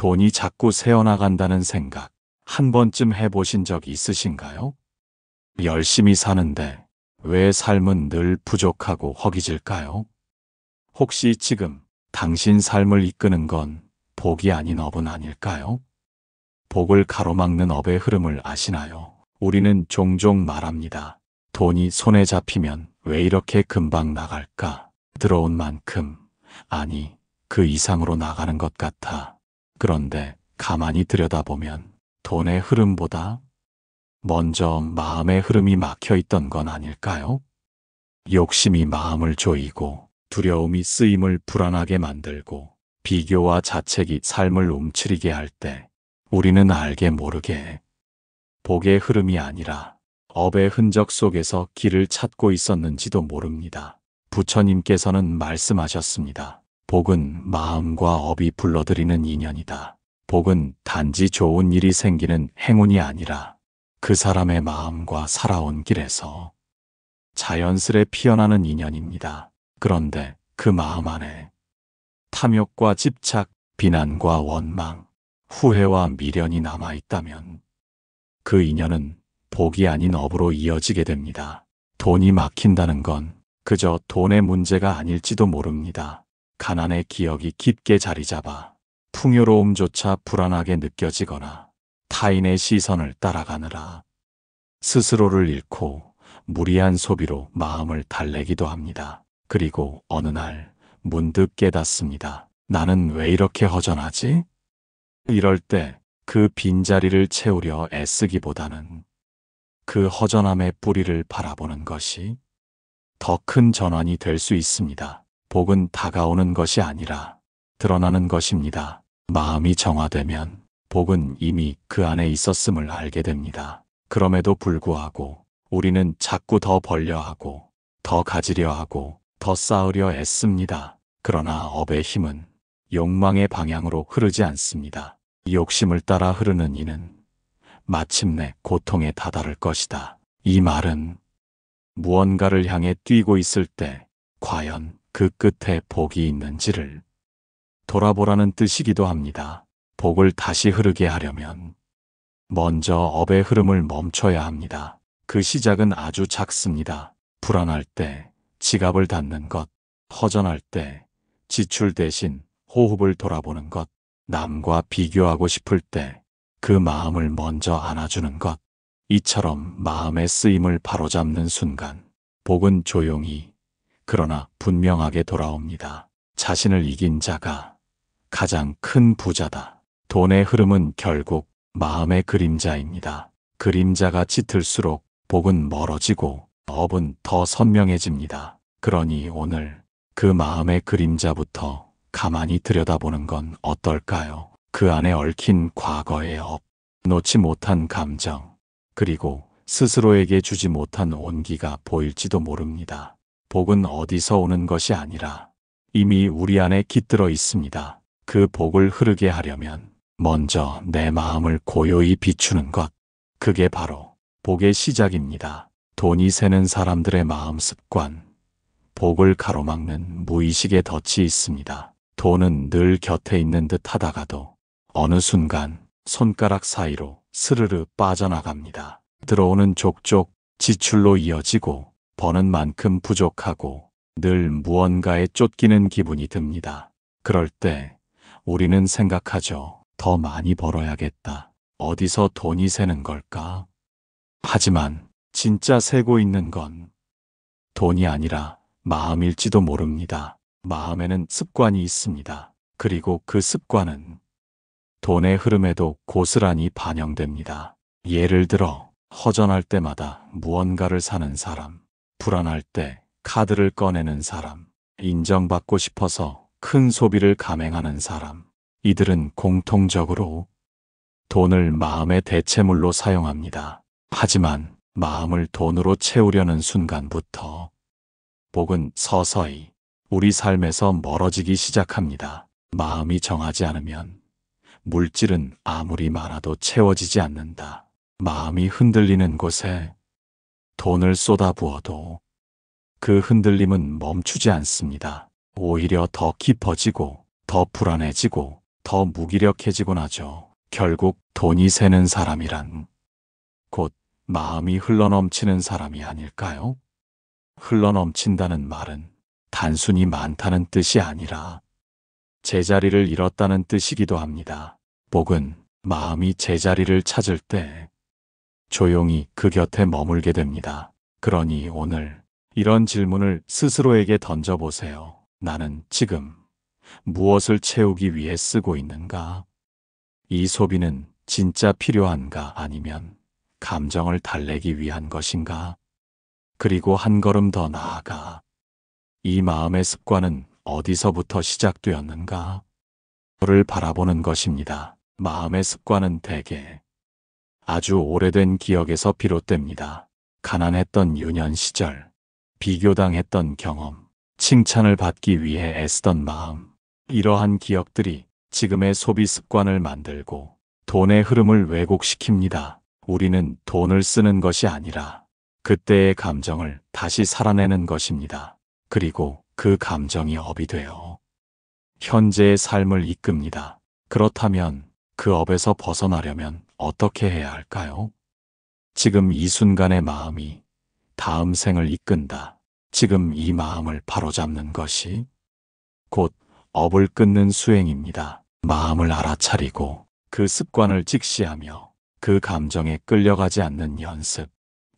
돈이 자꾸 새어나간다는 생각 한 번쯤 해보신 적 있으신가요? 열심히 사는데 왜 삶은 늘 부족하고 허기질까요? 혹시 지금 당신 삶을 이끄는 건 복이 아닌 업은 아닐까요? 복을 가로막는 업의 흐름을 아시나요? 우리는 종종 말합니다. 돈이 손에 잡히면 왜 이렇게 금방 나갈까? 들어온 만큼, 아니, 그 이상으로 나가는 것 같아. 그런데 가만히 들여다보면 돈의 흐름보다 먼저 마음의 흐름이 막혀 있던 건 아닐까요? 욕심이 마음을 조이고 두려움이 쓰임을 불안하게 만들고 비교와 자책이 삶을 움츠리게 할 때 우리는 알게 모르게 복의 흐름이 아니라 업의 흔적 속에서 길을 찾고 있었는지도 모릅니다. 부처님께서는 말씀하셨습니다. 복은 마음과 업이 불러들이는 인연이다. 복은 단지 좋은 일이 생기는 행운이 아니라 그 사람의 마음과 살아온 길에서 자연스레 피어나는 인연입니다. 그런데 그 마음 안에 탐욕과 집착, 비난과 원망, 후회와 미련이 남아있다면 그 인연은 복이 아닌 업으로 이어지게 됩니다. 돈이 막힌다는 건 그저 돈의 문제가 아닐지도 모릅니다. 가난의 기억이 깊게 자리 잡아 풍요로움조차 불안하게 느껴지거나 타인의 시선을 따라가느라 스스로를 잃고 무리한 소비로 마음을 달래기도 합니다. 그리고 어느 날 문득 깨닫습니다. 나는 왜 이렇게 허전하지? 이럴 때 그 빈자리를 채우려 애쓰기보다는 그 허전함의 뿌리를 바라보는 것이 더 큰 전환이 될 수 있습니다. 복은 다가오는 것이 아니라 드러나는 것입니다. 마음이 정화되면 복은 이미 그 안에 있었음을 알게 됩니다. 그럼에도 불구하고 우리는 자꾸 더 벌려 하고 더 가지려 하고 더 쌓으려 애씁니다. 그러나 업의 힘은 욕망의 방향으로 흐르지 않습니다. 욕심을 따라 흐르는 이는 마침내 고통에 다다를 것이다. 이 말은 무언가를 향해 뛰고 있을 때 과연 그 끝에 복이 있는지를 돌아보라는 뜻이기도 합니다. 복을 다시 흐르게 하려면 먼저 업의 흐름을 멈춰야 합니다. 그 시작은 아주 작습니다. 불안할 때 지갑을 닫는 것, 허전할 때 지출 대신 호흡을 돌아보는 것, 남과 비교하고 싶을 때 그 마음을 먼저 안아주는 것, 이처럼 마음의 쓰임을 바로잡는 순간 복은 조용히 그러나 분명하게 돌아옵니다. 자신을 이긴 자가 가장 큰 부자다. 돈의 흐름은 결국 마음의 그림자입니다. 그림자가 짙을수록 복은 멀어지고 업은 더 선명해집니다. 그러니 오늘 그 마음의 그림자부터 가만히 들여다보는 건 어떨까요? 그 안에 얽힌 과거의 업, 놓지 못한 감정, 그리고 스스로에게 주지 못한 온기가 보일지도 모릅니다. 복은 어디서 오는 것이 아니라 이미 우리 안에 깃들어 있습니다. 그 복을 흐르게 하려면 먼저 내 마음을 고요히 비추는 것, 그게 바로 복의 시작입니다. 돈이 새는 사람들의 마음 습관, 복을 가로막는 무의식의 덫이 있습니다. 돈은 늘 곁에 있는 듯 하다가도 어느 순간 손가락 사이로 스르르 빠져나갑니다. 들어오는 족족 지출로 이어지고 버는 만큼 부족하고 늘 무언가에 쫓기는 기분이 듭니다. 그럴 때 우리는 생각하죠. 더 많이 벌어야겠다. 어디서 돈이 새는 걸까? 하지만 진짜 새고 있는 건 돈이 아니라 마음일지도 모릅니다. 마음에는 습관이 있습니다. 그리고 그 습관은 돈의 흐름에도 고스란히 반영됩니다. 예를 들어 허전할 때마다 무언가를 사는 사람, 불안할 때 카드를 꺼내는 사람, 인정받고 싶어서 큰 소비를 감행하는 사람, 이들은 공통적으로 돈을 마음의 대체물로 사용합니다. 하지만 마음을 돈으로 채우려는 순간부터 복은 서서히 우리 삶에서 멀어지기 시작합니다. 마음이 정하지 않으면 물질은 아무리 많아도 채워지지 않는다. 마음이 흔들리는 곳에 돈을 쏟아부어도 그 흔들림은 멈추지 않습니다. 오히려 더 깊어지고 더 불안해지고 더 무기력해지곤 하죠. 결국 돈이 새는 사람이란 곧 마음이 흘러넘치는 사람이 아닐까요? 흘러넘친다는 말은 단순히 많다는 뜻이 아니라 제자리를 잃었다는 뜻이기도 합니다. 복은 마음이 제자리를 찾을 때 조용히 그 곁에 머물게 됩니다. 그러니 오늘 이런 질문을 스스로에게 던져보세요. 나는 지금 무엇을 채우기 위해 쓰고 있는가? 이 소비는 진짜 필요한가 아니면 감정을 달래기 위한 것인가? 그리고 한 걸음 더 나아가 이 마음의 습관은 어디서부터 시작되었는가? 를 바라보는 것입니다. 마음의 습관은 대개 아주 오래된 기억에서 비롯됩니다. 가난했던 유년 시절, 비교당했던 경험, 칭찬을 받기 위해 애쓰던 마음, 이러한 기억들이 지금의 소비 습관을 만들고 돈의 흐름을 왜곡시킵니다. 우리는 돈을 쓰는 것이 아니라 그때의 감정을 다시 살아내는 것입니다. 그리고 그 감정이 업이 되어 현재의 삶을 이끕니다. 그렇다면 그 업에서 벗어나려면 어떻게 해야 할까요? 지금 이 순간의 마음이 다음 생을 이끈다. 지금 이 마음을 바로잡는 것이 곧 업을 끊는 수행입니다. 마음을 알아차리고 그 습관을 직시하며 그 감정에 끌려가지 않는 연습.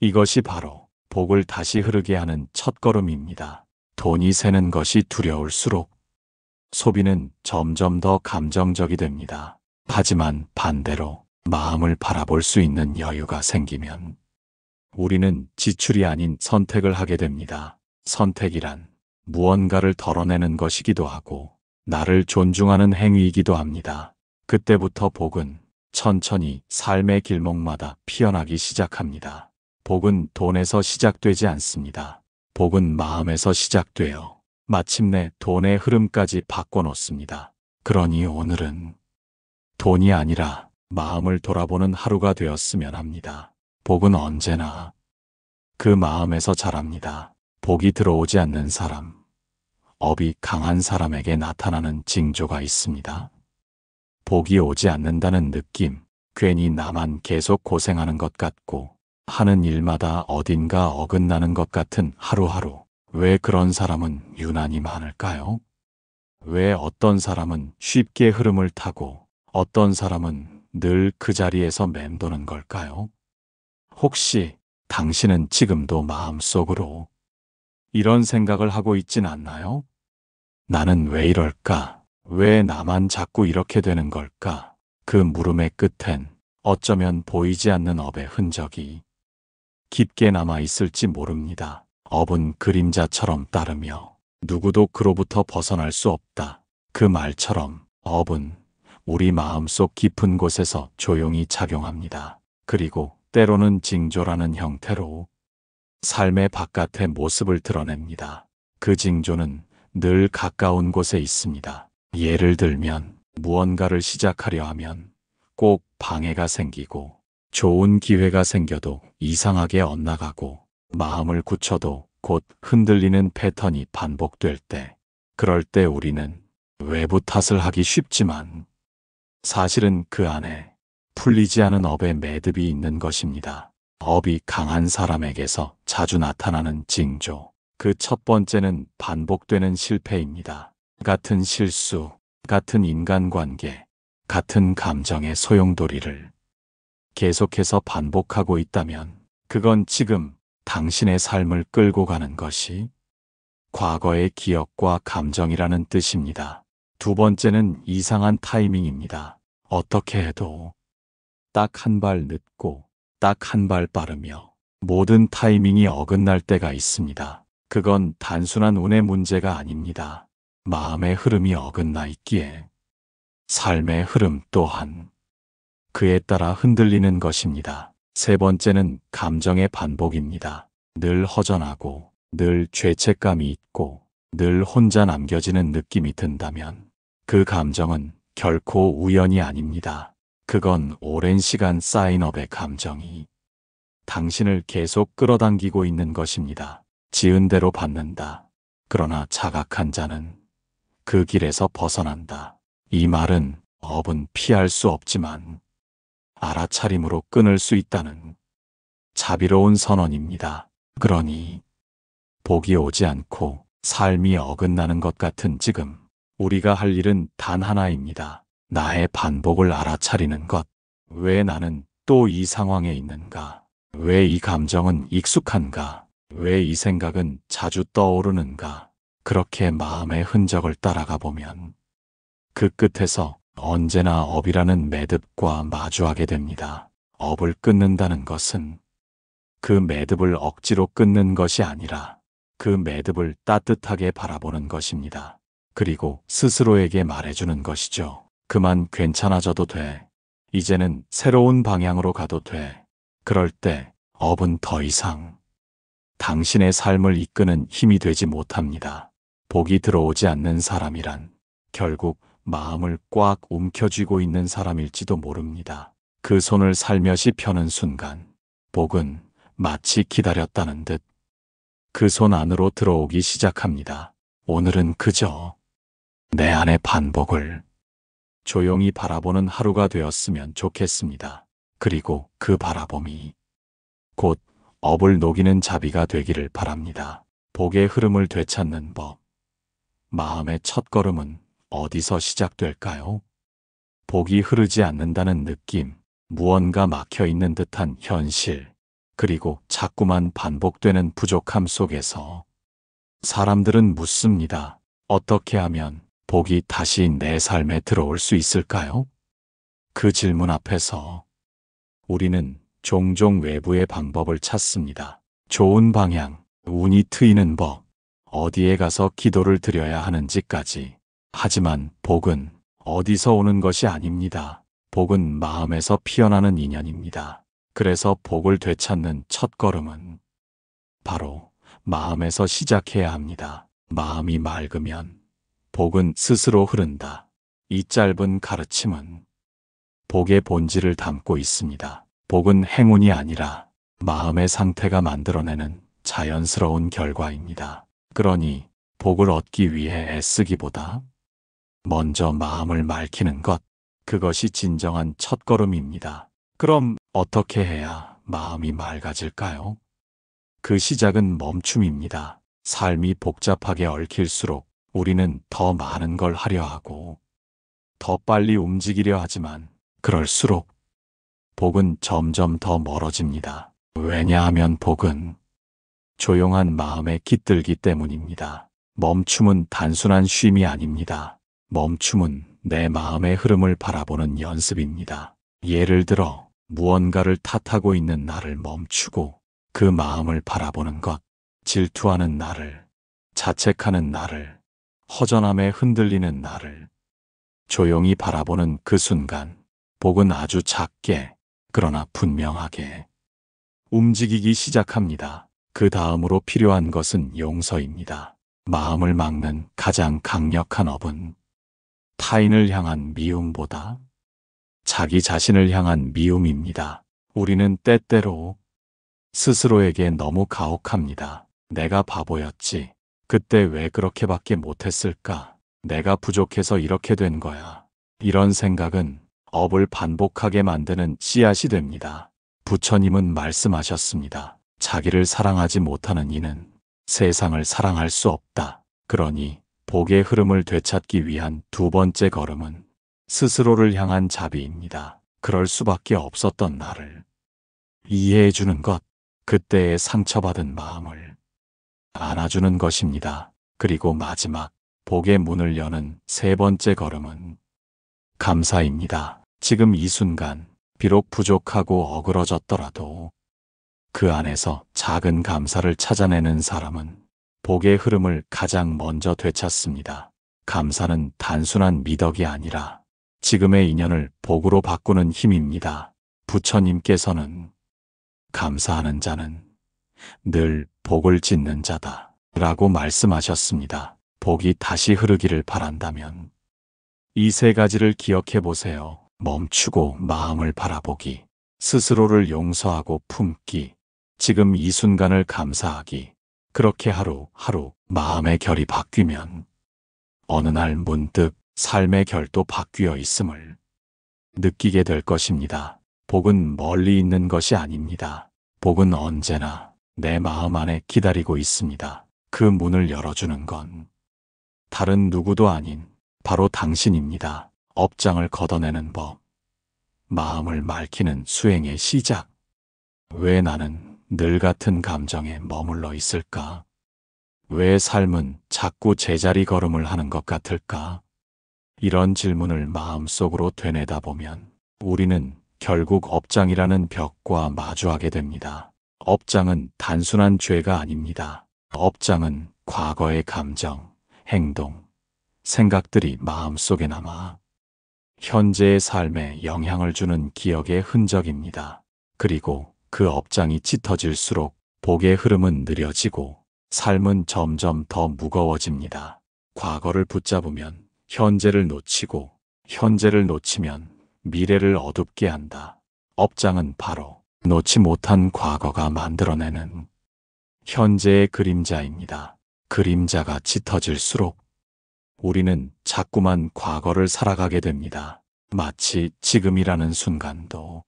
이것이 바로 복을 다시 흐르게 하는 첫걸음입니다. 돈이 새는 것이 두려울수록 소비는 점점 더 감정적이 됩니다. 하지만 반대로 마음을 바라볼 수 있는 여유가 생기면 우리는 지출이 아닌 선택을 하게 됩니다. 선택이란 무언가를 덜어내는 것이기도 하고 나를 존중하는 행위이기도 합니다. 그때부터 복은 천천히 삶의 길목마다 피어나기 시작합니다. 복은 돈에서 시작되지 않습니다. 복은 마음에서 시작되어 마침내 돈의 흐름까지 바꿔놓습니다. 그러니 오늘은 돈이 아니라 마음을 돌아보는 하루가 되었으면 합니다. 복은 언제나 그 마음에서 자랍니다. 복이 들어오지 않는 사람, 업이 강한 사람에게 나타나는 징조가 있습니다. 복이 오지 않는다는 느낌, 괜히 나만 계속 고생하는 것 같고 하는 일마다 어딘가 어긋나는 것 같은 하루하루. 왜 그런 사람은 유난히 많을까요? 왜 어떤 사람은 쉽게 흐름을 타고 어떤 사람은 늘 그 자리에서 맴도는 걸까요? 혹시 당신은 지금도 마음속으로 이런 생각을 하고 있진 않나요? 나는 왜 이럴까? 왜 나만 자꾸 이렇게 되는 걸까? 그 물음의 끝엔 어쩌면 보이지 않는 업의 흔적이 깊게 남아 있을지 모릅니다. 업은 그림자처럼 따르며 누구도 그로부터 벗어날 수 없다. 그 말처럼 업은 우리 마음속 깊은 곳에서 조용히 작용합니다. 그리고 때로는 징조라는 형태로 삶의 바깥의 모습을 드러냅니다. 그 징조는 늘 가까운 곳에 있습니다. 예를 들면 무언가를 시작하려 하면 꼭 방해가 생기고 좋은 기회가 생겨도 이상하게 엇나가고 마음을 굳혀도 곧 흔들리는 패턴이 반복될 때, 그럴 때 우리는 외부 탓을 하기 쉽지만 사실은 그 안에 풀리지 않은 업의 매듭이 있는 것입니다. 업이 강한 사람에게서 자주 나타나는 징조. 그 첫 번째는 반복되는 실패입니다. 같은 실수, 같은 인간관계, 같은 감정의 소용돌이를 계속해서 반복하고 있다면 그건 지금 당신의 삶을 끌고 가는 것이 과거의 기억과 감정이라는 뜻입니다. 두 번째는 이상한 타이밍입니다. 어떻게 해도 딱 한 발 늦고 딱 한 발 빠르며 모든 타이밍이 어긋날 때가 있습니다. 그건 단순한 운의 문제가 아닙니다. 마음의 흐름이 어긋나 있기에 삶의 흐름 또한 그에 따라 흔들리는 것입니다. 세 번째는 감정의 반복입니다. 늘 허전하고 늘 죄책감이 있고 늘 혼자 남겨지는 느낌이 든다면 그 감정은 결코 우연이 아닙니다. 그건 오랜 시간 쌓인 업의 감정이 당신을 계속 끌어당기고 있는 것입니다. 지은 대로 받는다. 그러나 자각한 자는 그 길에서 벗어난다. 이 말은 업은 피할 수 없지만 알아차림으로 끊을 수 있다는 자비로운 선언입니다. 그러니 복이 오지 않고 삶이 어긋나는 것 같은 지금 우리가 할 일은 단 하나입니다. 나의 반복을 알아차리는 것. 왜 나는 또 이 상황에 있는가? 왜 이 감정은 익숙한가? 왜 이 생각은 자주 떠오르는가? 그렇게 마음의 흔적을 따라가 보면 그 끝에서 언제나 업이라는 매듭과 마주하게 됩니다. 업을 끊는다는 것은 그 매듭을 억지로 끊는 것이 아니라 그 매듭을 따뜻하게 바라보는 것입니다. 그리고 스스로에게 말해주는 것이죠. 그만 괜찮아져도 돼. 이제는 새로운 방향으로 가도 돼. 그럴 때 업은 더 이상 당신의 삶을 이끄는 힘이 되지 못합니다. 복이 들어오지 않는 사람이란 결국 마음을 꽉 움켜쥐고 있는 사람일지도 모릅니다. 그 손을 살며시 펴는 순간 복은 마치 기다렸다는 듯 그 손 안으로 들어오기 시작합니다. 오늘은 그저 내 안의 반복을 조용히 바라보는 하루가 되었으면 좋겠습니다. 그리고 그 바라봄이 곧 업을 녹이는 자비가 되기를 바랍니다. 복의 흐름을 되찾는 법. 마음의 첫걸음은 어디서 시작될까요? 복이 흐르지 않는다는 느낌, 무언가 막혀 있는 듯한 현실, 그리고 자꾸만 반복되는 부족함 속에서 사람들은 묻습니다. 어떻게 하면 복이 다시 내 삶에 들어올 수 있을까요? 그 질문 앞에서 우리는 종종 외부의 방법을 찾습니다. 좋은 방향, 운이 트이는 법, 어디에 가서 기도를 드려야 하는지까지. 하지만 복은 어디서 오는 것이 아닙니다. 복은 마음에서 피어나는 인연입니다. 그래서 복을 되찾는 첫걸음은 바로 마음에서 시작해야 합니다. 마음이 맑으면 복은 스스로 흐른다. 이 짧은 가르침은 복의 본질을 담고 있습니다. 복은 행운이 아니라 마음의 상태가 만들어내는 자연스러운 결과입니다. 그러니 복을 얻기 위해 애쓰기보다 먼저 마음을 맑히는 것, 그것이 진정한 첫걸음입니다. 그럼 어떻게 해야 마음이 맑아질까요? 그 시작은 멈춤입니다. 삶이 복잡하게 얽힐수록 우리는 더 많은 걸 하려 하고 더 빨리 움직이려 하지만 그럴수록 복은 점점 더 멀어집니다. 왜냐하면 복은 조용한 마음에 깃들기 때문입니다. 멈춤은 단순한 쉼이 아닙니다. 멈춤은 내 마음의 흐름을 바라보는 연습입니다. 예를 들어 무언가를 탓하고 있는 나를 멈추고 그 마음을 바라보는 것, 질투하는 나를, 자책하는 나를, 허전함에 흔들리는 나를 조용히 바라보는 그 순간 복은 아주 작게 그러나 분명하게 움직이기 시작합니다. 그 다음으로 필요한 것은 용서입니다. 마음을 막는 가장 강력한 업은 타인을 향한 미움보다 자기 자신을 향한 미움입니다. 우리는 때때로 스스로에게 너무 가혹합니다. 내가 바보였지. 그때 왜 그렇게밖에 못했을까? 내가 부족해서 이렇게 된 거야. 이런 생각은 업을 반복하게 만드는 씨앗이 됩니다. 부처님은 말씀하셨습니다. 자기를 사랑하지 못하는 이는 세상을 사랑할 수 없다. 그러니 복의 흐름을 되찾기 위한 두 번째 걸음은 스스로를 향한 자비입니다. 그럴 수밖에 없었던 나를 이해해 주는 것, 그때의 상처받은 마음을 안아주는 것입니다. 그리고 마지막 복의 문을 여는 세 번째 걸음은 감사입니다. 지금 이 순간 비록 부족하고 어그러졌더라도 그 안에서 작은 감사를 찾아내는 사람은 복의 흐름을 가장 먼저 되찾습니다. 감사는 단순한 미덕이 아니라 지금의 인연을 복으로 바꾸는 힘입니다. 부처님께서는 감사하는 자는 늘 복을 짓는 자다 라고 말씀하셨습니다. 복이 다시 흐르기를 바란다면 이 세 가지를 기억해 보세요. 멈추고 마음을 바라보기, 스스로를 용서하고 품기, 지금 이 순간을 감사하기. 그렇게 하루하루 마음의 결이 바뀌면 어느 날 문득 삶의 결도 바뀌어 있음을 느끼게 될 것입니다. 복은 멀리 있는 것이 아닙니다. 복은 언제나 내 마음 안에 기다리고 있습니다. 그 문을 열어주는 건 다른 누구도 아닌 바로 당신입니다. 업장을 걷어내는 법, 마음을 맑히는 수행의 시작. 왜 나는 늘 같은 감정에 머물러 있을까? 왜 삶은 자꾸 제자리 걸음을 하는 것 같을까? 이런 질문을 마음속으로 되뇌다 보면 우리는 결국 업장이라는 벽과 마주하게 됩니다. 업장은 단순한 죄가 아닙니다. 업장은 과거의 감정, 행동, 생각들이 마음속에 남아 현재의 삶에 영향을 주는 기억의 흔적입니다. 그리고 그 업장이 짙어질수록 복의 흐름은 느려지고 삶은 점점 더 무거워집니다. 과거를 붙잡으면 현재를 놓치고 현재를 놓치면 미래를 어둡게 한다. 업장은 바로 놓지 못한 과거가 만들어내는 현재의 그림자입니다. 그림자가 짙어질수록 우리는 자꾸만 과거를 살아가게 됩니다. 마치 지금이라는 순간도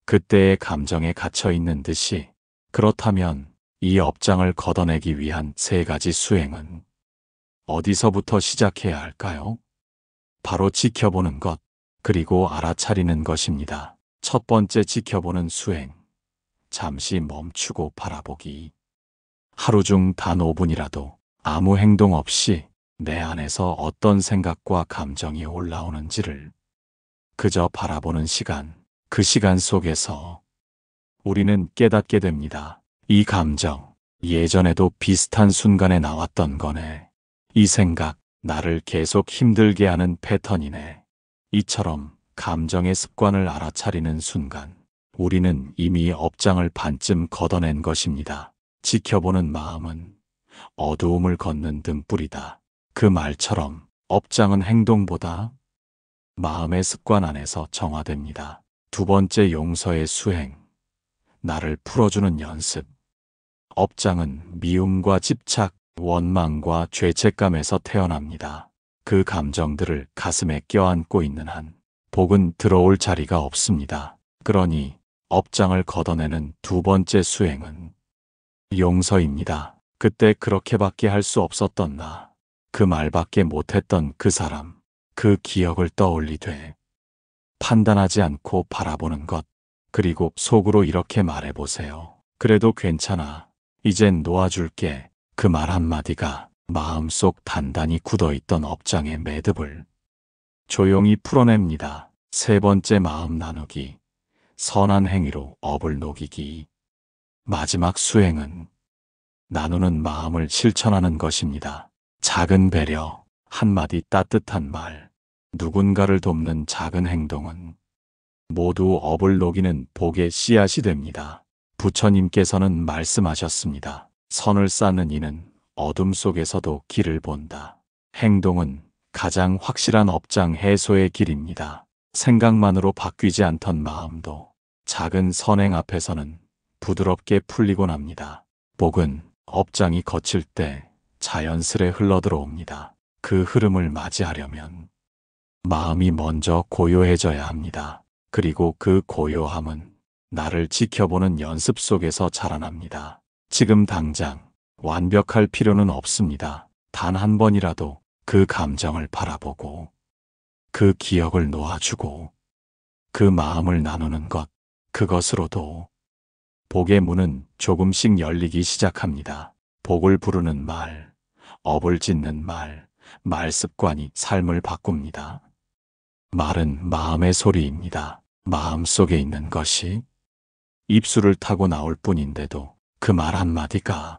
그때의 감정에 갇혀 있는 듯이. 그렇다면 이 업장을 걷어내기 위한 세 가지 수행은 어디서부터 시작해야 할까요? 바로 지켜보는 것, 그리고 알아차리는 것입니다. 첫 번째, 지켜보는 수행. 잠시 멈추고 바라보기. 하루 중 단 5분이라도 아무 행동 없이 내 안에서 어떤 생각과 감정이 올라오는지를 그저 바라보는 시간. 그 시간 속에서 우리는 깨닫게 됩니다. 이 감정, 예전에도 비슷한 순간에 나왔던 거네. 이 생각, 나를 계속 힘들게 하는 패턴이네. 이처럼 감정의 습관을 알아차리는 순간 우리는 이미 업장을 반쯤 걷어낸 것입니다. 지켜보는 마음은 어두움을 걷는 등불이다. 그 말처럼 업장은 행동보다 마음의 습관 안에서 정화됩니다. 두 번째, 용서의 수행. 나를 풀어주는 연습. 업장은 미움과 집착, 원망과 죄책감에서 태어납니다. 그 감정들을 가슴에 껴안고 있는 한 복은 들어올 자리가 없습니다. 그러니 업장을 걷어내는 두 번째 수행은 용서입니다. 그때 그렇게밖에 할 수 없었던 나, 그 말밖에 못했던 그 사람, 그 기억을 떠올리되 판단하지 않고 바라보는 것. 그리고 속으로 이렇게 말해보세요. 그래도 괜찮아. 이젠 놓아줄게. 그 말 한마디가 마음속 단단히 굳어있던 업장의 매듭을 조용히 풀어냅니다. 세 번째, 마음 나누기. 선한 행위로 업을 녹이기. 마지막 수행은 나누는 마음을 실천하는 것입니다. 작은 배려, 한마디 따뜻한 말, 누군가를 돕는 작은 행동은 모두 업을 녹이는 복의 씨앗이 됩니다. 부처님께서는 말씀하셨습니다. 선을 쌓는 이는 어둠 속에서도 길을 본다. 행동은 가장 확실한 업장 해소의 길입니다. 생각만으로 바뀌지 않던 마음도 작은 선행 앞에서는 부드럽게 풀리곤 합니다. 복은 업장이 거칠 때 자연스레 흘러들어옵니다. 그 흐름을 맞이하려면 마음이 먼저 고요해져야 합니다. 그리고 그 고요함은 나를 지켜보는 연습 속에서 자라납니다. 지금 당장 완벽할 필요는 없습니다. 단 한 번이라도 그 감정을 바라보고 그 기억을 놓아주고 그 마음을 나누는 것, 그것으로도 복의 문은 조금씩 열리기 시작합니다. 복을 부르는 말, 업을 짓는 말, 말 습관이 삶을 바꿉니다. 말은 마음의 소리입니다. 마음 속에 있는 것이 입술을 타고 나올 뿐인데도 그 말 한마디가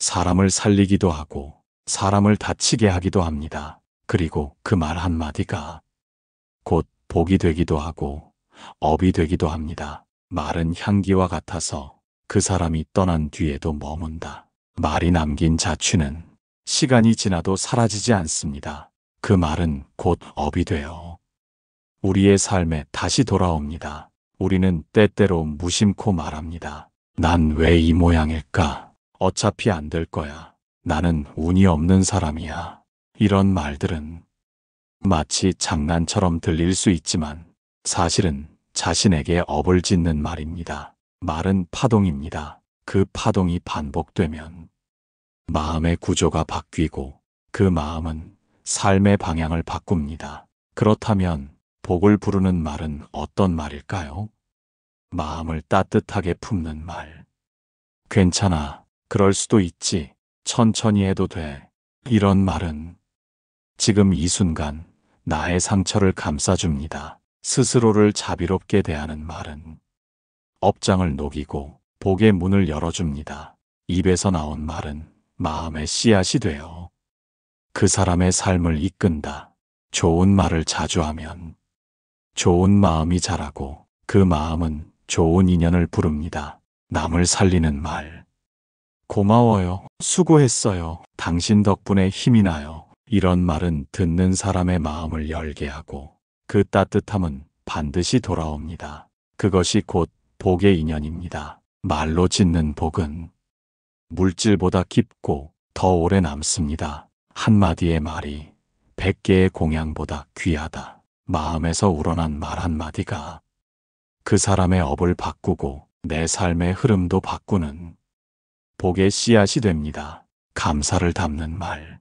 사람을 살리기도 하고 사람을 다치게 하기도 합니다. 그리고 그 말 한마디가 곧 복이 되기도 하고 업이 되기도 합니다. 말은 향기와 같아서 그 사람이 떠난 뒤에도 머문다. 말이 남긴 자취는 시간이 지나도 사라지지 않습니다. 그 말은 곧 업이 되어 우리의 삶에 다시 돌아옵니다. 우리는 때때로 무심코 말합니다. 난 왜 이 모양일까? 어차피 안 될 거야. 나는 운이 없는 사람이야. 이런 말들은 마치 장난처럼 들릴 수 있지만 사실은 자신에게 업을 짓는 말입니다. 말은 파동입니다. 그 파동이 반복되면 마음의 구조가 바뀌고 그 마음은 삶의 방향을 바꿉니다. 그렇다면 복을 부르는 말은 어떤 말일까요? 마음을 따뜻하게 품는 말. 괜찮아. 그럴 수도 있지. 천천히 해도 돼. 이런 말은 지금 이 순간 나의 상처를 감싸줍니다. 스스로를 자비롭게 대하는 말은 업장을 녹이고 복의 문을 열어줍니다. 입에서 나온 말은 마음의 씨앗이 되어 그 사람의 삶을 이끈다. 좋은 말을 자주 하면 좋은 마음이 자라고 그 마음은 좋은 인연을 부릅니다. 남을 살리는 말. 고마워요. 수고했어요. 당신 덕분에 힘이 나요. 이런 말은 듣는 사람의 마음을 열게 하고 그 따뜻함은 반드시 돌아옵니다. 그것이 곧 복의 인연입니다. 말로 짓는 복은 물질보다 깊고 더 오래 남습니다. 한마디의 말이 100개의 공양보다 귀하다. 마음에서 우러난 말 한마디가 그 사람의 업을 바꾸고 내 삶의 흐름도 바꾸는 복의 씨앗이 됩니다. 감사를 담는 말.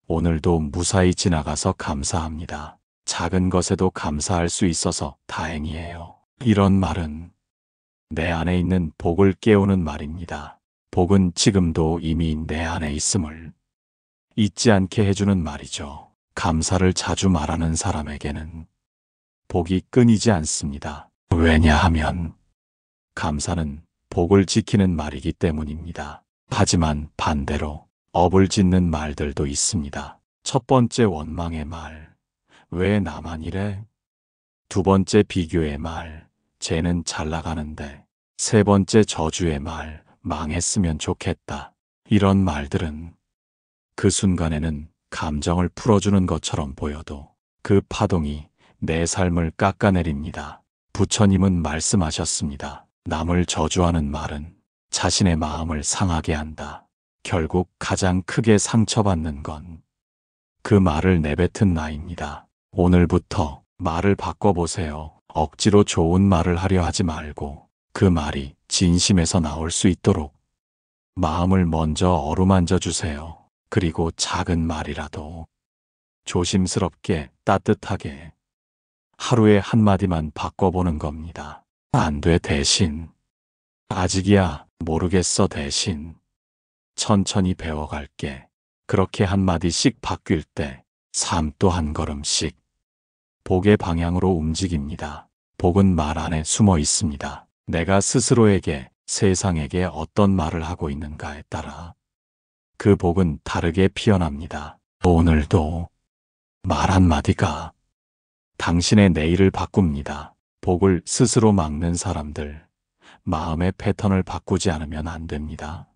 오늘도 무사히 지나가서 감사합니다. 작은 것에도 감사할 수 있어서 다행이에요. 이런 말은 내 안에 있는 복을 깨우는 말입니다. 복은 지금도 이미 내 안에 있음을 잊지 않게 해주는 말이죠. 감사를 자주 말하는 사람에게는 복이 끊이지 않습니다. 왜냐하면 감사는 복을 지키는 말이기 때문입니다. 하지만 반대로 업을 짓는 말들도 있습니다. 첫 번째 원망의 말. 왜 나만 이래? 두 번째 비교의 말. 쟤는 잘 나가는데. 세 번째 저주의 말. 망했으면 좋겠다. 이런 말들은 그 순간에는 감정을 풀어주는 것처럼 보여도 그 파동이 내 삶을 깎아내립니다. 부처님은 말씀하셨습니다. 남을 저주하는 말은 자신의 마음을 상하게 한다. 결국 가장 크게 상처받는 건 그 말을 내뱉은 나입니다. 오늘부터 말을 바꿔보세요. 억지로 좋은 말을 하려 하지 말고 그 말이 진심에서 나올 수 있도록 마음을 먼저 어루만져 주세요. 그리고 작은 말이라도 조심스럽게 따뜻하게 하루에 한마디만 바꿔보는 겁니다. 안 돼 대신. 아직이야 모르겠어 대신. 천천히 배워갈게. 그렇게 한마디씩 바뀔 때 삶도 한 걸음씩 복의 방향으로 움직입니다. 복은 말 안에 숨어 있습니다. 내가 스스로에게 세상에게 어떤 말을 하고 있는가에 따라 그 복은 다르게 피어납니다. 오늘도 말 한마디가 당신의 내일을 바꿉니다. 복을 스스로 막는 사람들, 마음의 패턴을 바꾸지 않으면 안 됩니다.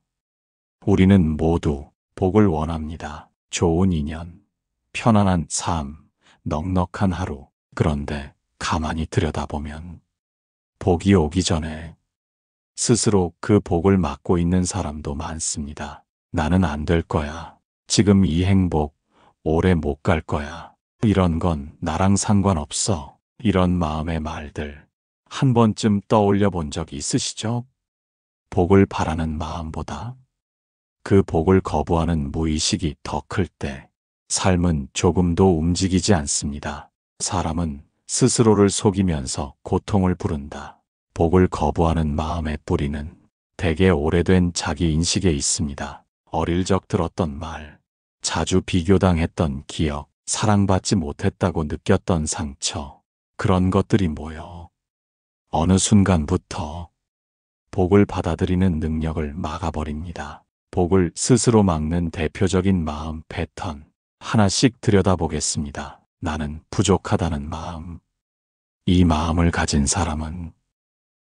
우리는 모두 복을 원합니다. 좋은 인연, 편안한 삶, 넉넉한 하루. 그런데 가만히 들여다보면 복이 오기 전에 스스로 그 복을 막고 있는 사람도 많습니다. 나는 안 될 거야. 지금 이 행복 오래 못 갈 거야. 이런 건 나랑 상관없어. 이런 마음의 말들 한 번쯤 떠올려 본 적 있으시죠? 복을 바라는 마음보다 그 복을 거부하는 무의식이 더 클 때 삶은 조금도 움직이지 않습니다. 사람은 스스로를 속이면서 고통을 부른다. 복을 거부하는 마음의 뿌리는 대개 오래된 자기 인식에 있습니다. 어릴 적 들었던 말, 자주 비교당했던 기억, 사랑받지 못했다고 느꼈던 상처, 그런 것들이 모여 어느 순간부터 복을 받아들이는 능력을 막아버립니다. 복을 스스로 막는 대표적인 마음 패턴 하나씩 들여다보겠습니다. 나는 부족하다는 마음. 이 마음을 가진 사람은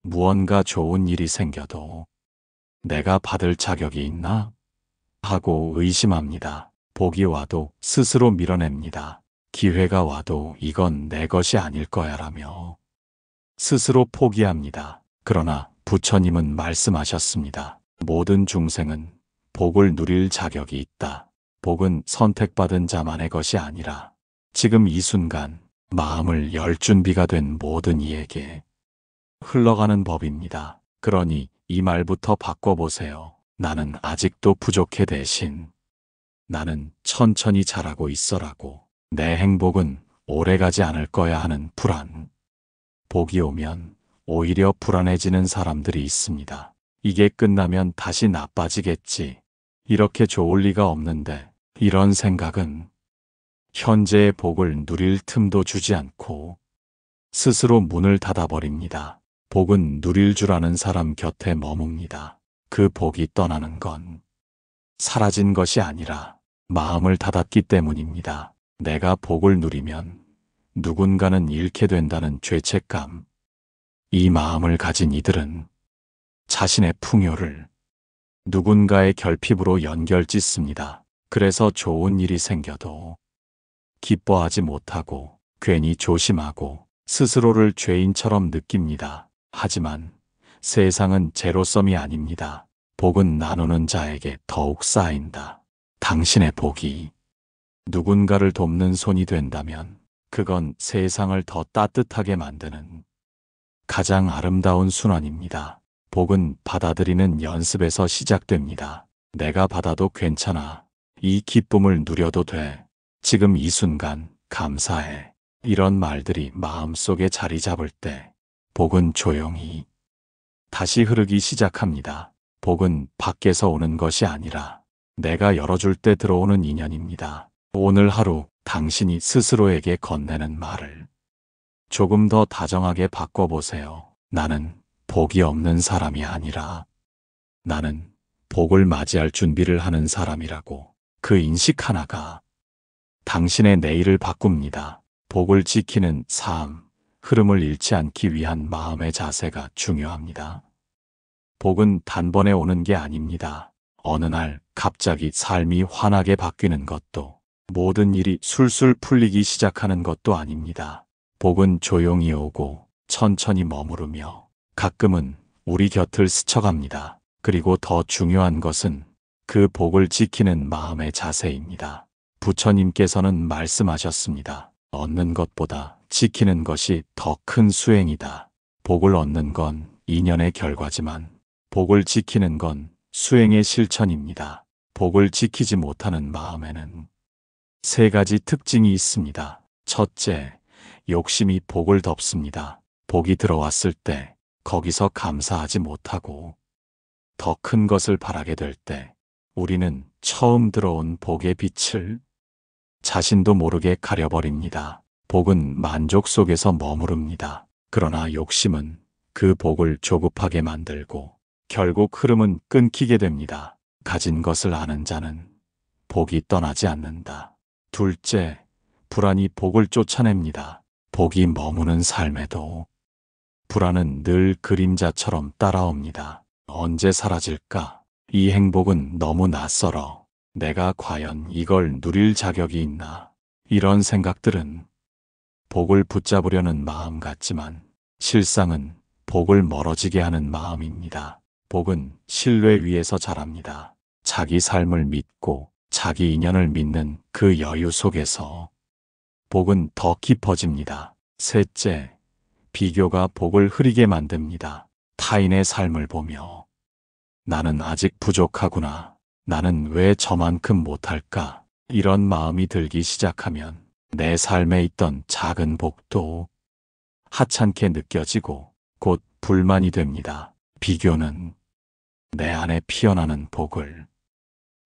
무언가 좋은 일이 생겨도 내가 받을 자격이 있나? 하고 의심합니다. 복이 와도 스스로 밀어냅니다. 기회가 와도 이건 내 것이 아닐 거야 라며 스스로 포기합니다. 그러나 부처님은 말씀하셨습니다. 모든 중생은 복을 누릴 자격이 있다. 복은 선택받은 자만의 것이 아니라 지금 이 순간 마음을 열 준비가 된 모든 이에게 흘러가는 법입니다. 그러니 이 말부터 바꿔보세요. 나는 아직도 부족해 대신 나는 천천히 잘하고 있어라고. 내 행복은 오래가지 않을 거야 하는 불안. 복이 오면 오히려 불안해지는 사람들이 있습니다. 이게 끝나면 다시 나빠지겠지. 이렇게 좋을 리가 없는데 이런 생각은 현재의 복을 누릴 틈도 주지 않고 스스로 문을 닫아버립니다. 복은 누릴 줄 아는 사람 곁에 머뭅니다. 그 복이 떠나는 건 사라진 것이 아니라 마음을 닫았기 때문입니다. 내가 복을 누리면 누군가는 잃게 된다는 죄책감. 이 마음을 가진 이들은 자신의 풍요를 누군가의 결핍으로 연결짓습니다. 그래서 좋은 일이 생겨도 기뻐하지 못하고 괜히 조심하고 스스로를 죄인처럼 느낍니다. 하지만 세상은 제로섬이 아닙니다. 복은 나누는 자에게 더욱 쌓인다. 당신의 복이 누군가를 돕는 손이 된다면 그건 세상을 더 따뜻하게 만드는 가장 아름다운 순환입니다. 복은 받아들이는 연습에서 시작됩니다. 내가 받아도 괜찮아. 이 기쁨을 누려도 돼. 지금 이 순간 감사해. 이런 말들이 마음속에 자리 잡을 때 복은 조용히 다시 흐르기 시작합니다. 복은 밖에서 오는 것이 아니라 내가 열어줄 때 들어오는 인연입니다. 오늘 하루 당신이 스스로에게 건네는 말을 조금 더 다정하게 바꿔보세요. 나는 복이 없는 사람이 아니라 나는 복을 맞이할 준비를 하는 사람이라고. 그 인식 하나가 당신의 내일을 바꿉니다. 복을 지키는 삶, 흐름을 잃지 않기 위한 마음의 자세가 중요합니다. 복은 단번에 오는 게 아닙니다. 어느 날 갑자기 삶이 환하게 바뀌는 것도, 모든 일이 술술 풀리기 시작하는 것도 아닙니다. 복은 조용히 오고 천천히 머무르며 가끔은 우리 곁을 스쳐갑니다. 그리고 더 중요한 것은 그 복을 지키는 마음의 자세입니다. 부처님께서는 말씀하셨습니다. 얻는 것보다 지키는 것이 더 큰 수행이다. 복을 얻는 건 인연의 결과지만 복을 지키는 건 수행의 실천입니다. 복을 지키지 못하는 마음에는 세 가지 특징이 있습니다. 첫째, 욕심이 복을 덮습니다. 복이 들어왔을 때 거기서 감사하지 못하고 더 큰 것을 바라게 될 때 우리는 처음 들어온 복의 빛을 자신도 모르게 가려버립니다. 복은 만족 속에서 머무릅니다. 그러나 욕심은 그 복을 조급하게 만들고 결국 흐름은 끊기게 됩니다. 가진 것을 아는 자는 복이 떠나지 않는다. 둘째, 불안이 복을 쫓아냅니다. 복이 머무는 삶에도 불안은 늘 그림자처럼 따라옵니다. 언제 사라질까? 이 행복은 너무 낯설어. 내가 과연 이걸 누릴 자격이 있나? 이런 생각들은 복을 붙잡으려는 마음 같지만 실상은 복을 멀어지게 하는 마음입니다. 복은 신뢰 위에서 자랍니다. 자기 삶을 믿고 자기 인연을 믿는 그 여유 속에서 복은 더 깊어집니다. 셋째, 비교가 복을 흐리게 만듭니다. 타인의 삶을 보며 나는 아직 부족하구나. 나는 왜 저만큼 못할까? 이런 마음이 들기 시작하면 내 삶에 있던 작은 복도 하찮게 느껴지고 곧 불만이 됩니다. 비교는 내 안에 피어나는 복을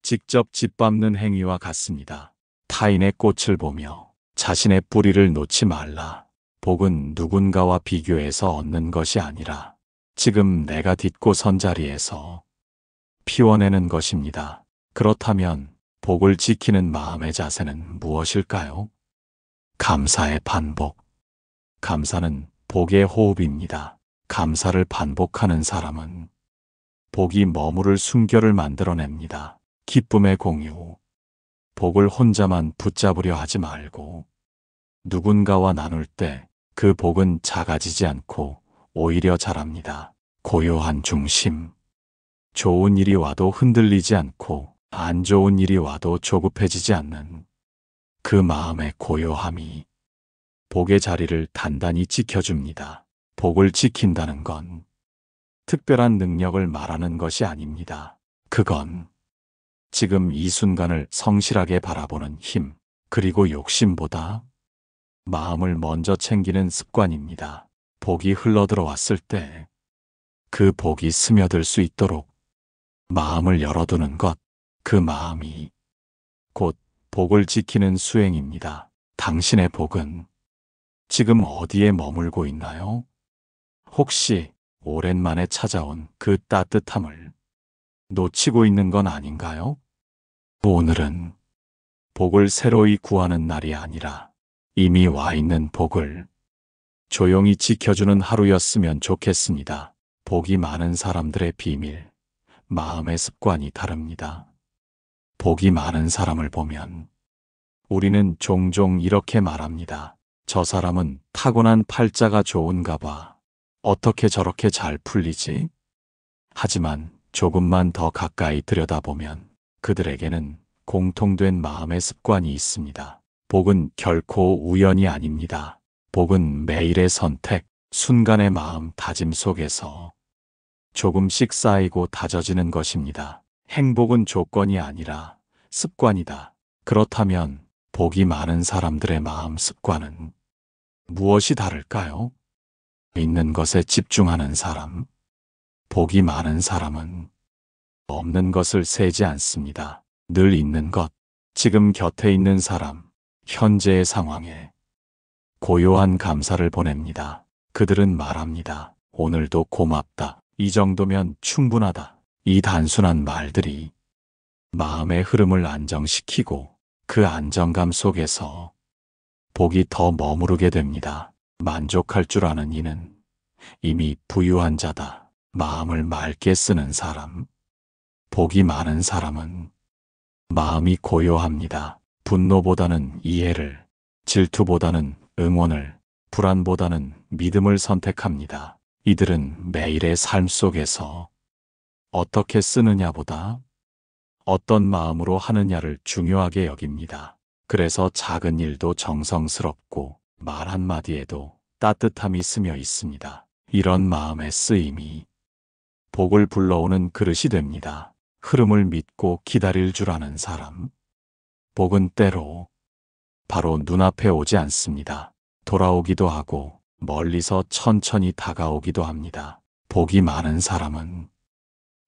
직접 짓밟는 행위와 같습니다. 타인의 꽃을 보며 자신의 뿌리를 놓지 말라. 복은 누군가와 비교해서 얻는 것이 아니라 지금 내가 딛고 선 자리에서 피워내는 것입니다. 그렇다면 복을 지키는 마음의 자세는 무엇일까요? 감사의 반복. 감사는 복의 호흡입니다. 감사를 반복하는 사람은 복이 머무를 숨결을 만들어냅니다. 기쁨의 공유. 복을 혼자만 붙잡으려 하지 말고 누군가와 나눌 때 그 복은 작아지지 않고 오히려 자랍니다. 고요한 중심. 좋은 일이 와도 흔들리지 않고 안 좋은 일이 와도 조급해지지 않는 그 마음의 고요함이 복의 자리를 단단히 지켜줍니다. 복을 지킨다는 건 특별한 능력을 말하는 것이 아닙니다. 그건 지금 이 순간을 성실하게 바라보는 힘, 그리고 욕심보다 마음을 먼저 챙기는 습관입니다. 복이 흘러들어왔을 때 그 복이 스며들 수 있도록 마음을 열어두는 것, 그 마음이 곧 복을 지키는 수행입니다. 당신의 복은 지금 어디에 머물고 있나요? 혹시 오랜만에 찾아온 그 따뜻함을 놓치고 있는 건 아닌가요? 오늘은 복을 새로이 구하는 날이 아니라 이미 와 있는 복을 조용히 지켜주는 하루였으면 좋겠습니다. 복이 많은 사람들의 비밀, 마음의 습관이 다릅니다. 복이 많은 사람을 보면 우리는 종종 이렇게 말합니다. 저 사람은 타고난 팔자가 좋은가 봐. 어떻게 저렇게 잘 풀리지? 하지만 조금만 더 가까이 들여다보면 그들에게는 공통된 마음의 습관이 있습니다. 복은 결코 우연이 아닙니다. 복은 매일의 선택, 순간의 마음 다짐 속에서 조금씩 쌓이고 다져지는 것입니다. 행복은 조건이 아니라 습관이다. 그렇다면 복이 많은 사람들의 마음 습관은 무엇이 다를까요? 있는 것에 집중하는 사람. 복이 많은 사람은 없는 것을 세지 않습니다. 늘 있는 것, 지금 곁에 있는 사람, 현재의 상황에 고요한 감사를 보냅니다. 그들은 말합니다. 오늘도 고맙다. 이 정도면 충분하다. 이 단순한 말들이 마음의 흐름을 안정시키고 그 안정감 속에서 복이 더 머무르게 됩니다. 만족할 줄 아는 이는 이미 부유한 자다. 마음을 맑게 쓰는 사람. 복이 많은 사람은 마음이 고요합니다. 분노보다는 이해를, 질투보다는 응원을, 불안보다는 믿음을 선택합니다. 이들은 매일의 삶 속에서 어떻게 쓰느냐보다 어떤 마음으로 하느냐를 중요하게 여깁니다. 그래서 작은 일도 정성스럽고 말 한마디에도 따뜻함이 스며 있습니다. 이런 마음의 쓰임이 복을 불러오는 그릇이 됩니다. 흐름을 믿고 기다릴 줄 아는 사람. 복은 때로 바로 눈앞에 오지 않습니다. 돌아오기도 하고 멀리서 천천히 다가오기도 합니다. 복이 많은 사람은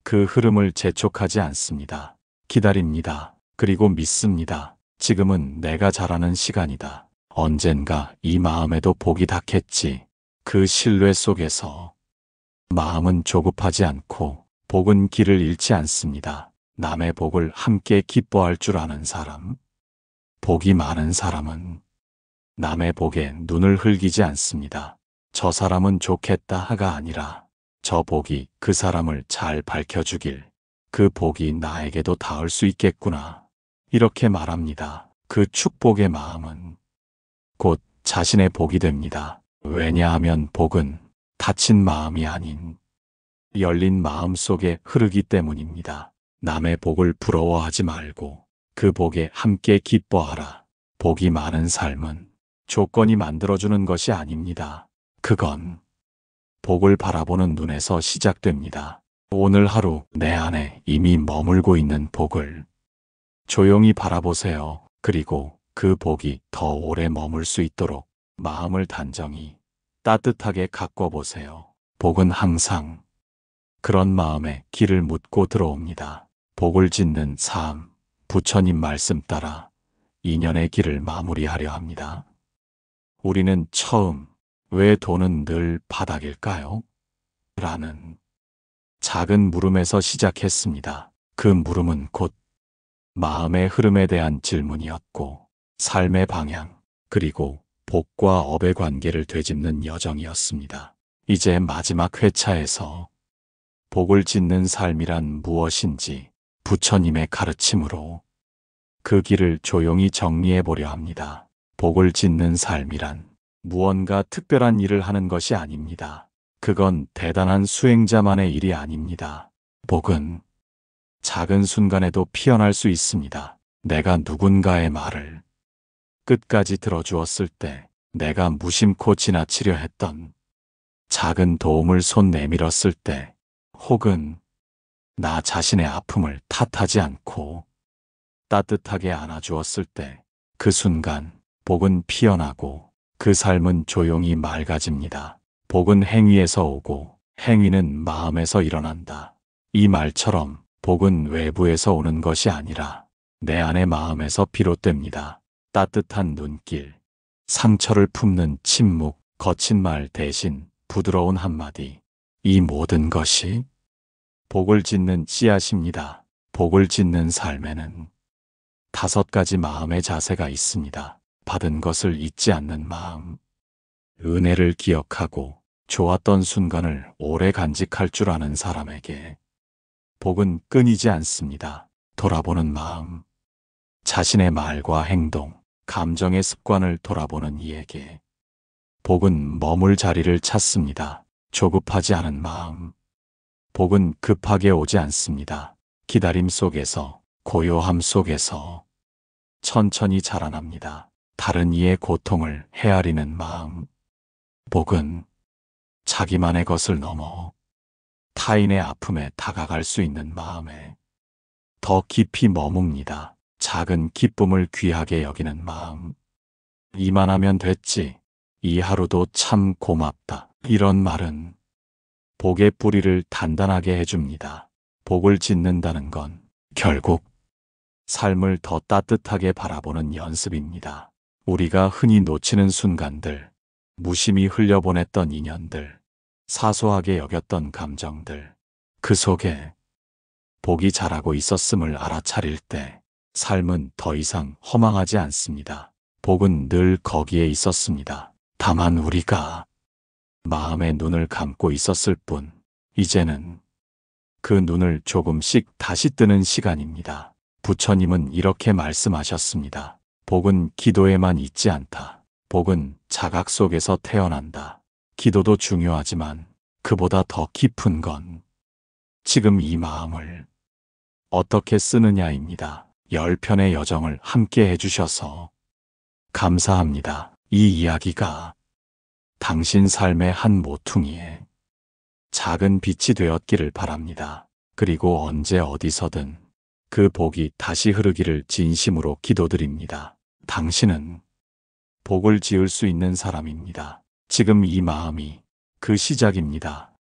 그 흐름을 재촉하지 않습니다. 기다립니다. 그리고 믿습니다. 지금은 내가 잘하는 시간이다. 언젠가 이 마음에도 복이 닿겠지. 그 신뢰 속에서 마음은 조급하지 않고 복은 길을 잃지 않습니다. 남의 복을 함께 기뻐할 줄 아는 사람. 복이 많은 사람은 남의 복에 눈을 흘기지 않습니다. 저 사람은 좋겠다가 아니라 저 복이 그 사람을 잘 밝혀주길, 그 복이 나에게도 닿을 수 있겠구나. 이렇게 말합니다. 그 축복의 마음은 곧 자신의 복이 됩니다. 왜냐하면 복은 닫힌 마음이 아닌 열린 마음 속에 흐르기 때문입니다. 남의 복을 부러워하지 말고 그 복에 함께 기뻐하라. 복이 많은 삶은 조건이 만들어주는 것이 아닙니다. 그건 복을 바라보는 눈에서 시작됩니다. 오늘 하루 내 안에 이미 머물고 있는 복을 조용히 바라보세요. 그리고 그 복이 더 오래 머물 수 있도록 마음을 단정히 따뜻하게 가꿔보세요. 복은 항상 그런 마음에 길을 묻고 들어옵니다. 복을 짓는 삶, 부처님 말씀 따라 인연의 길을 마무리하려 합니다. 우리는 처음 왜 돈은 늘 바닥일까요? 라는 작은 물음에서 시작했습니다. 그 물음은 곧 마음의 흐름에 대한 질문이었고 삶의 방향 그리고 복과 업의 관계를 되짚는 여정이었습니다. 이제 마지막 회차에서 복을 짓는 삶이란 무엇인지 부처님의 가르침으로 그 길을 조용히 정리해 보려 합니다. 복을 짓는 삶이란 무언가 특별한 일을 하는 것이 아닙니다. 그건 대단한 수행자만의 일이 아닙니다. 복은 작은 순간에도 피어날 수 있습니다. 내가 누군가의 말을 끝까지 들어주었을 때 내가 무심코 지나치려 했던 작은 도움을 손 내밀었을 때 혹은 나 자신의 아픔을 탓하지 않고 따뜻하게 안아주었을 때 그 순간 복은 피어나고 그 삶은 조용히 맑아집니다. 복은 행위에서 오고 행위는 마음에서 일어난다. 이 말처럼 복은 외부에서 오는 것이 아니라 내 안의 마음에서 비롯됩니다. 따뜻한 눈길, 상처를 품는 침묵, 거친 말 대신 부드러운 한마디. 이 모든 것이 복을 짓는 씨앗입니다. 복을 짓는 삶에는 5가지 마음의 자세가 있습니다. 받은 것을 잊지 않는 마음, 은혜를 기억하고 좋았던 순간을 오래 간직할 줄 아는 사람에게 복은 끊이지 않습니다. 돌아보는 마음, 자신의 말과 행동, 감정의 습관을 돌아보는 이에게 복은 머물 자리를 찾습니다. 조급하지 않은 마음, 복은 급하게 오지 않습니다. 기다림 속에서, 고요함 속에서 천천히 자라납니다. 다른 이의 고통을 헤아리는 마음, 복은 자기만의 것을 넘어 타인의 아픔에 다가갈 수 있는 마음에 더 깊이 머뭅니다. 작은 기쁨을 귀하게 여기는 마음, 이만하면 됐지, 이 하루도 참 고맙다. 이런 말은 복의 뿌리를 단단하게 해줍니다. 복을 짓는다는 건 결국 삶을 더 따뜻하게 바라보는 연습입니다. 우리가 흔히 놓치는 순간들, 무심히 흘려보냈던 인연들, 사소하게 여겼던 감정들, 그 속에 복이 자라고 있었음을 알아차릴 때 삶은 더 이상 허망하지 않습니다. 복은 늘 거기에 있었습니다. 다만 우리가 마음의 눈을 감고 있었을 뿐, 이제는 그 눈을 조금씩 다시 뜨는 시간입니다. 부처님은 이렇게 말씀하셨습니다. 복은 기도에만 있지 않다. 복은 자각 속에서 태어난다. 기도도 중요하지만 그보다 더 깊은 건 지금 이 마음을 어떻게 쓰느냐입니다. 10편의 여정을 함께 해주셔서 감사합니다. 이 이야기가 당신 삶의 한 모퉁이에 작은 빛이 되었기를 바랍니다. 그리고 언제 어디서든 그 복이 다시 흐르기를 진심으로 기도드립니다. 당신은 복을 지을 수 있는 사람입니다. 지금 이 마음이 그 시작입니다.